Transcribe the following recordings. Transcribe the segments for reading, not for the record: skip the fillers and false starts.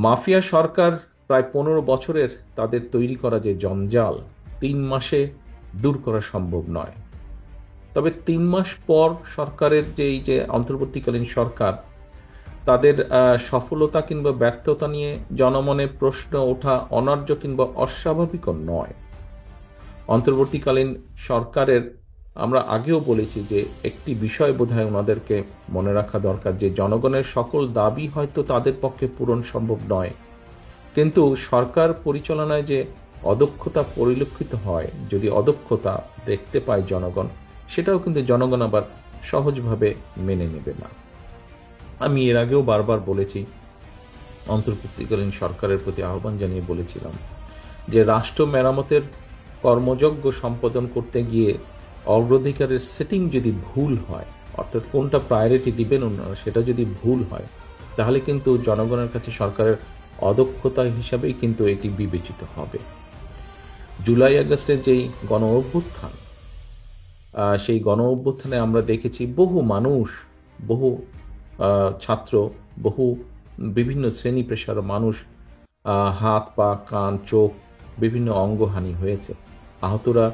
Mafia সরকার প্রায় 15 বছরের তাদের তৈরি করা যে জঞ্জাল 3 মাসে দূর করা সম্ভব নয়। তবে 3 মাস পর সরকারের যে অন্তর্বর্তীকালীন সরকার তাদের সফলতা কিংবা ব্যর্থতা নিয়ে জনমনে প্রশ্ন ওঠা অনার্য কিংবা অস্বাভাবিকও নয়। অন্তর্বর্তীকালীন সরকারের আমরা আগেও বলেছি যে একটি বিষয় বোধহয় ওনাদেরকে মনে রাখা দরকার, যে জনগণের সকল দাবি হয়তো তাদের পক্ষে পূরণ সম্ভব নয়, কিন্তু সরকার পরিচালনায় যে অদক্ষতা পরিলক্ষিত হয়, যদি অদক্ষতা দেখতে পায় জনগণ, সেটাও কিন্তু জনগণ আবার সহজভাবে মেনে নেবে না। আমি এর আগেও বারবার বলেছি, অন্তর্বর্তীকালীন সরকারের প্রতি আহ্বান জানিয়ে বলেছিলাম যে রাষ্ট্র মেরামতের কর্মযজ্ঞ সম্পাদন করতে গিয়ে অগ্রাধিকারের সেটিং যদি ভুল হয়, অর্থাৎ কোনটা প্রায়োরিটি দিবেন ওনারা সেটা যদি ভুল হয়, তাহলে কিন্তু জনগণের কাছে সরকারের অদক্ষতা হিসাবেই কিন্তু এটি বিবেচিত হবে। জুলাই আগস্টের যেই গণ অভ্যুত্থান, সেই গণ অভ্যুত্থানে আমরা দেখেছি বহু মানুষ, বহু ছাত্র, বহু বিভিন্ন শ্রেণী পেশার মানুষ, হাত পা কান চোখ বিভিন্ন অঙ্গহানি হয়েছে। আহতরা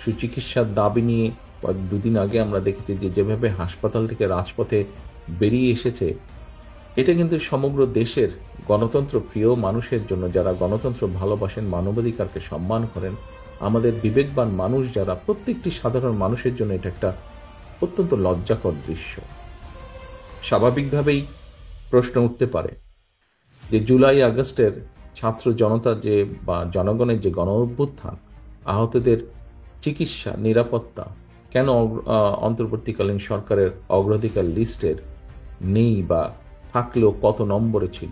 সুচিকিৎসার দাবি নিয়ে দুদিন আগে আমরা দেখেছি যে যেভাবে হাসপাতাল থেকে রাজপথে বেরিয়ে এসেছে, এটা কিন্তু সমগ্র দেশের গণতন্ত্র প্রিয় মানুষের জন্য, যারা গণতন্ত্র ভালোবাসেন, মানবাধিকারকে সম্মান করেন, আমাদের বিবেকবান মানুষ যারা, প্রত্যেকটি সাধারণ মানুষের জন্য এটা একটা অত্যন্ত লজ্জাকর দৃশ্য। স্বাভাবিকভাবেই প্রশ্ন উঠতে পারে যে জুলাই আগস্টের ছাত্র জনতার যে বা জনগণের যে গণ অভ্যুত্থান, আহতদের চিকিৎসা নিরাপত্তা কেন অন্তর্বর্তীকালীন সরকারের অগ্রাধিকার লিস্টের নেই, বা থাকলেও কত নম্বরে ছিল?